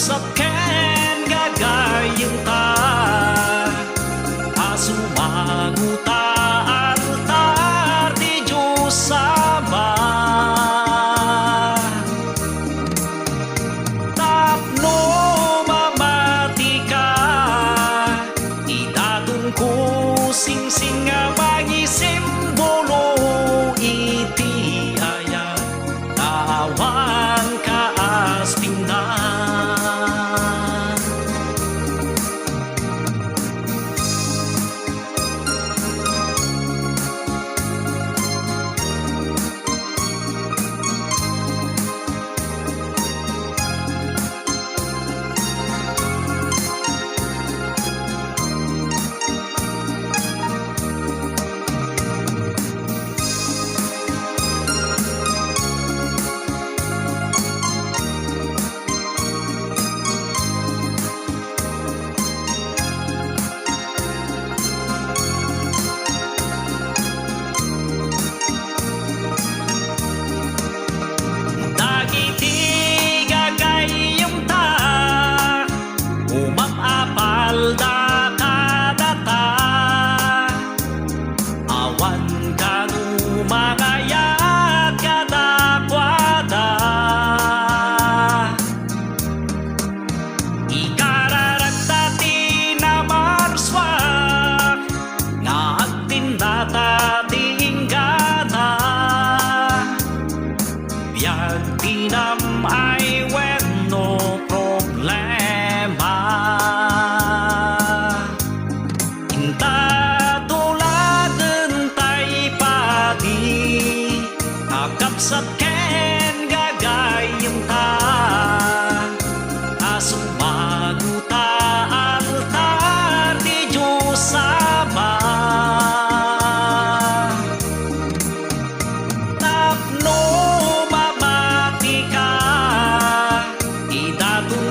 sa ken gagayeng ta asumanguta altar di Diyos Ama tapno mamati ka idatun ko sing-sing nga magisimbolo iti aya tawan ka aspingnan Tinam ay when no problema Inta tuladen tay padi Nakapsat ken gagayem ta Asumaguta altar di Diyos Ama Tapno idatun